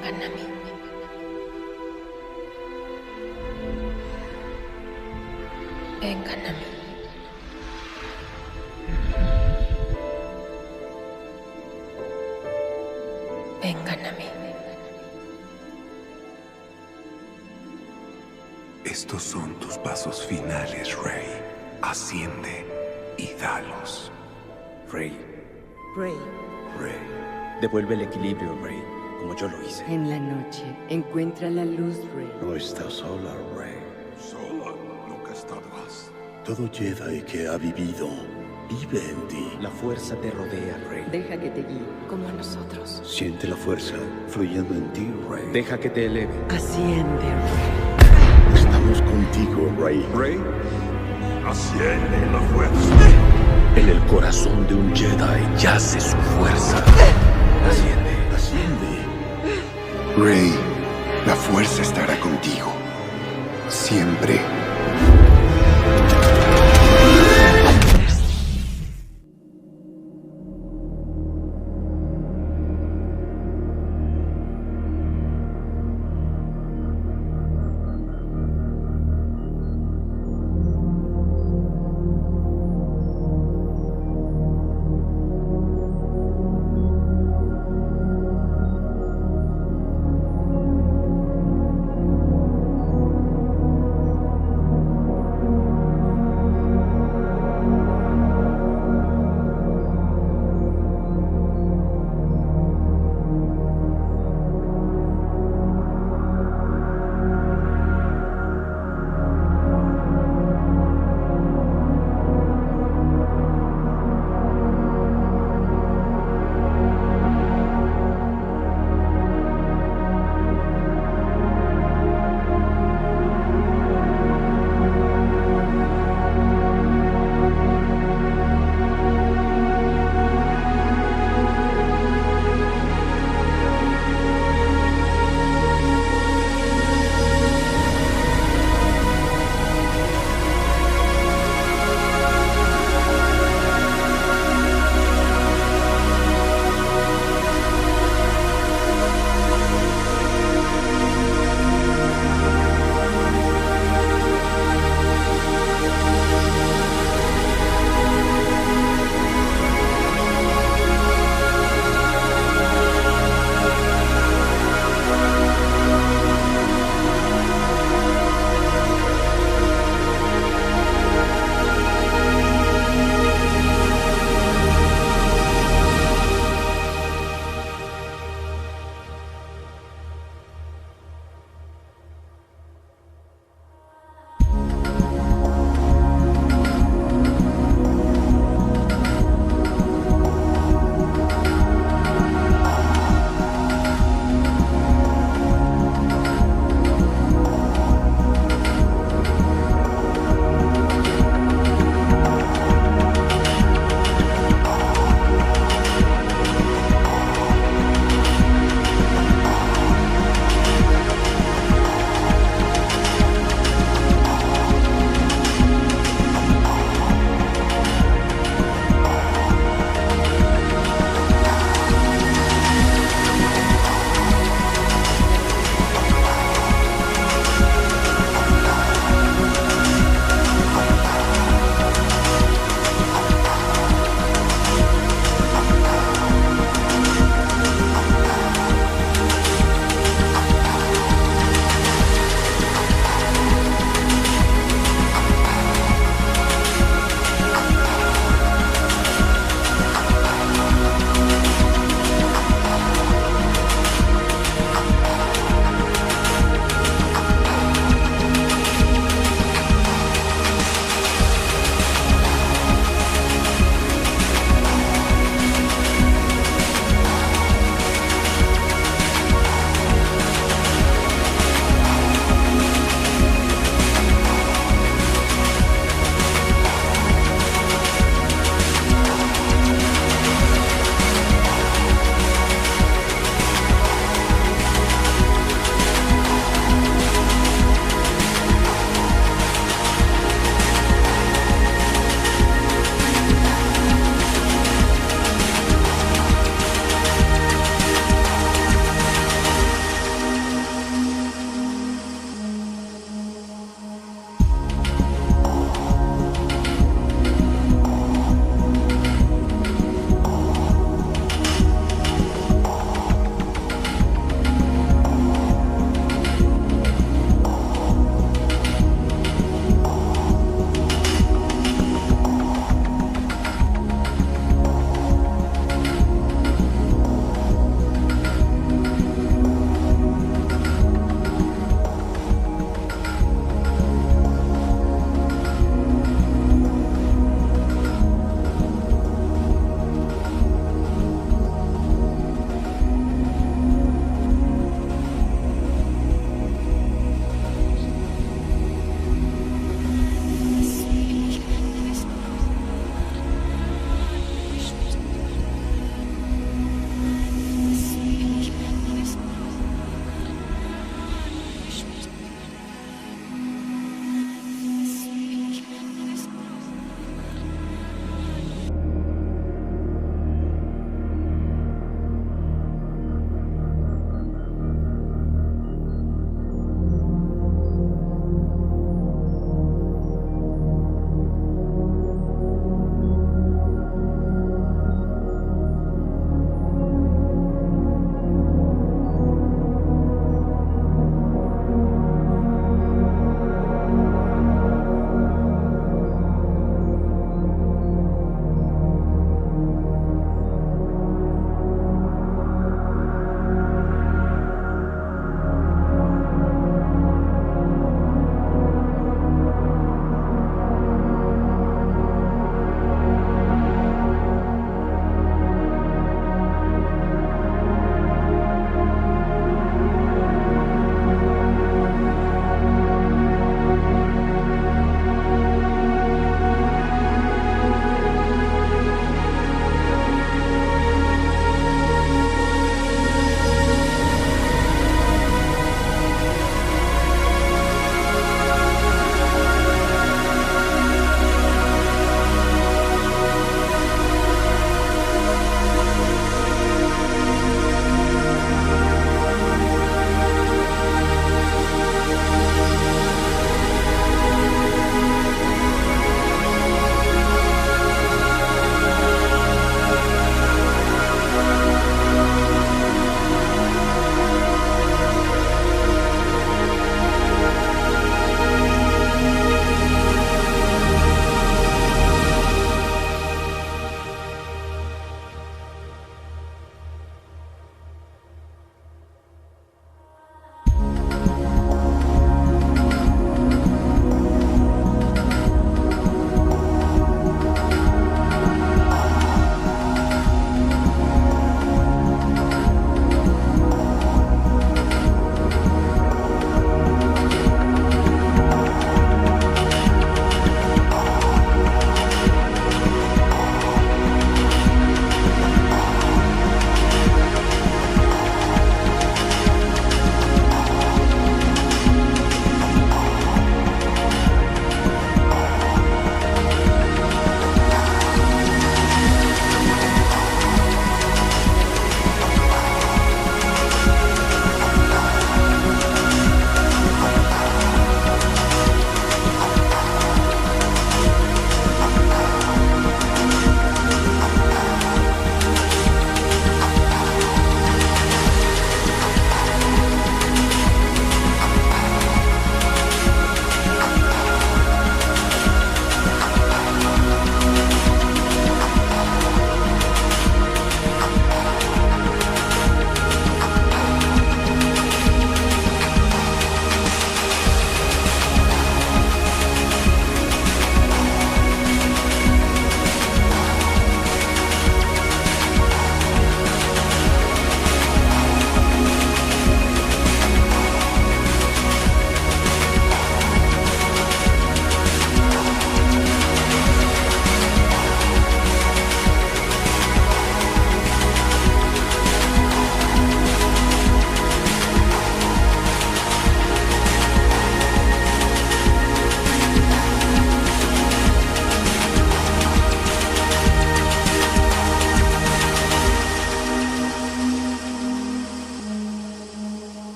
Vengan a mí. Vengan a mí. Vengan a mí. Estos son tus pasos finales, Rey. Asciende y dalos. Rey, Rey, Rey. devuelve el equilibrio, Rey, como yo lo hice. en la noche encuentra la luz, Rey. No estás sola, Rey. Sola nunca estarás. Todo Jedi que ha vivido vive en ti. La fuerza te rodea, Rey. Deja que te guíe. Como a nosotros. Siente la fuerza fluyendo en ti, Rey. Deja que te eleve. Asciende, Rey. Estamos contigo, Rey. Rey, asciende la fuerza. En el corazón de un Jedi yace su fuerza. Asciende. Asciende. Rey, la fuerza estará contigo. Siempre.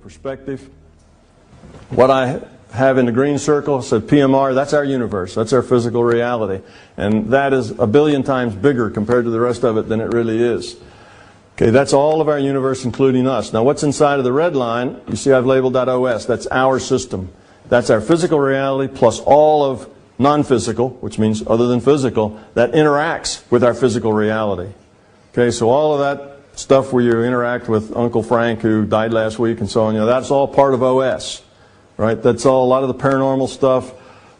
perspective. What I have in the green circle said PMR, that's our universe, that's our physical reality. And that is a billion times bigger compared to the rest of it than it really is. Okay, that's all of our universe, including us. Now what's inside of the red line, you see I've labeled that OS, that's our system. That's our physical reality plus all of non-physical, which means other than physical, that interacts with our physical reality. Okay, so all of that stuff where you interact with Uncle Frank who died last week and so on, that's all part of OS. Right? That's all, a lot of the paranormal stuff,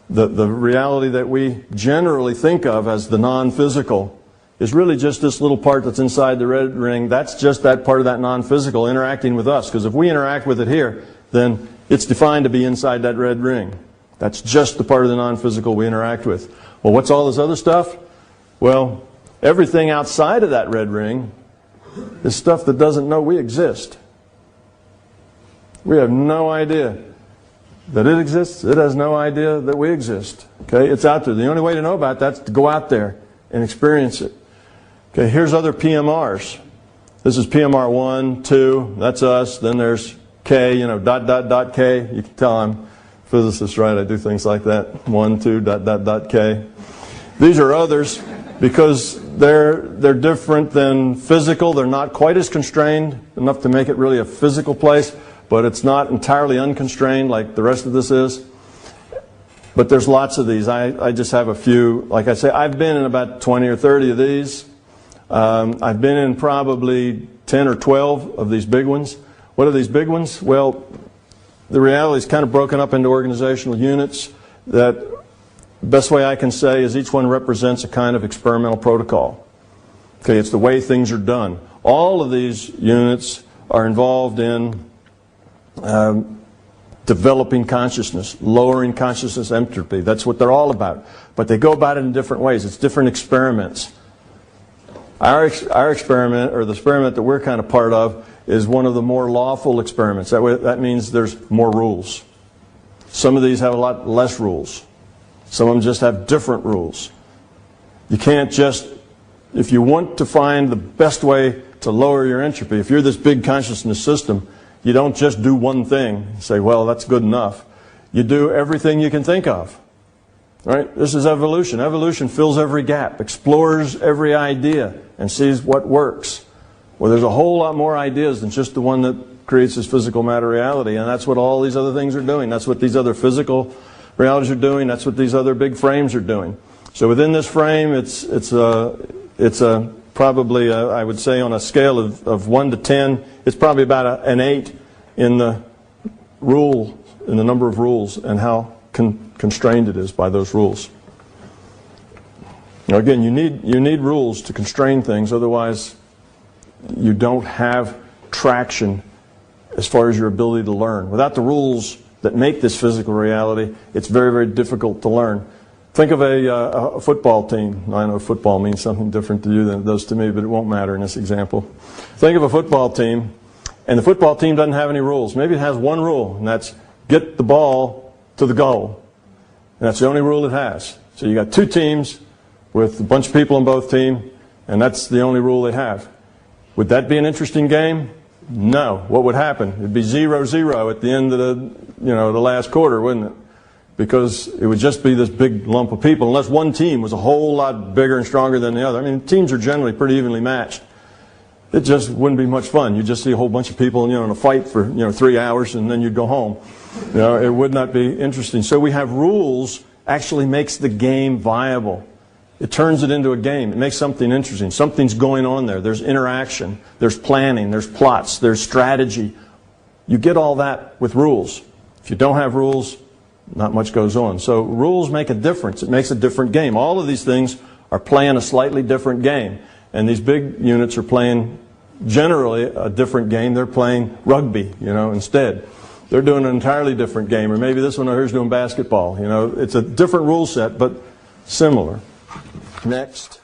the reality that we generally think of as the non-physical is really just this little part that's inside the red ring. That's just that part of that non-physical interacting with us. Because if we interact with it here, then it's defined to be inside that red ring. That's just the part of the non-physical we interact with. Well, what's all this other stuff? Well, everything outside of that red ring is stuff that doesn't know we exist. We have no idea that it exists. It has no idea that we exist. Okay, it's out there. The only way to know about that is to go out there and experience it. Okay, here's other PMRs. This is PMR 1, 2, that's us. Then there's K, dot, dot, dot, K. You can tell I'm a physicist, right? I do things like that. 1, 2, dot, dot, dot, K. These are others because they're different than physical. They're not quite as constrained enough to make it really a physical place, but it's not entirely unconstrained like the rest of this is. But there's lots of these. I just have a few. Like I say, I've been in about 20 or 30 of these. I've been in probably 10 or 12 of these big ones. What are these big ones? Well, the reality is kind of broken up into organizational units that the best way I can say is each one represents a kind of experimental protocol. Okay, it's the way things are done. All of these units are involved in developing consciousness, lowering consciousness entropy. That's what they're all about. But they go about it in different ways. It's different experiments. Our experiment, or the experiment that we're kind of part of, is one of the more lawful experiments. That means there's more rules. Some of these have a lot less rules. Some of them just have different rules. You can't just, if you want to find the best way to lower your entropy, if you're this big consciousness system, you don't just do one thing and say, well, that's good enough. You do everything you can think of. Right? This is evolution. Evolution fills every gap, explores every idea, and sees what works. Well, there's a whole lot more ideas than just the one that creates this physical matter reality, and that's what all these other things are doing. That's what these other physical realities are doing. That's what these other big frames are doing. So within this frame, it's probably, I would say, on a scale of 1 to 10, it's probably about an 8 in the rule, in the number of rules, and how constrained it is by those rules. Now again, you need rules to constrain things, otherwise you don't have traction as far as your ability to learn. Without the rules that make this physical reality, it's very, very difficult to learn. Think of a football team. I know football means something different to you than it does to me, but it won't matter in this example. Think of a football team, and the football team doesn't have any rules. Maybe it has one rule, and that's get the ball to the goal. And that's the only rule it has. So you got two teams with a bunch of people on both teams, and that's the only rule they have. Would that be an interesting game? No. What would happen? It'd be 0-0 at the end of the last quarter, wouldn't it? Because it would just be this big lump of people, unless one team was a whole lot bigger and stronger than the other. I mean, teams are generally pretty evenly matched. It just wouldn't be much fun. You'd just see a whole bunch of people, in a fight for 3 hours, and then you'd go home. It would not be interesting. So we have rules actually makes the game viable. It turns it into a game. It makes something interesting. Something's going on there. There's interaction. There's planning. There's plots. There's strategy. You get all that with rules. If you don't have rules, not much goes on. So rules make a difference. It makes a different game. All of these things are playing a slightly different game. And these big units are playing generally a different game. They're playing rugby, instead. They're doing an entirely different game. Or maybe this one over here is doing basketball. It's a different rule set, but similar. Next.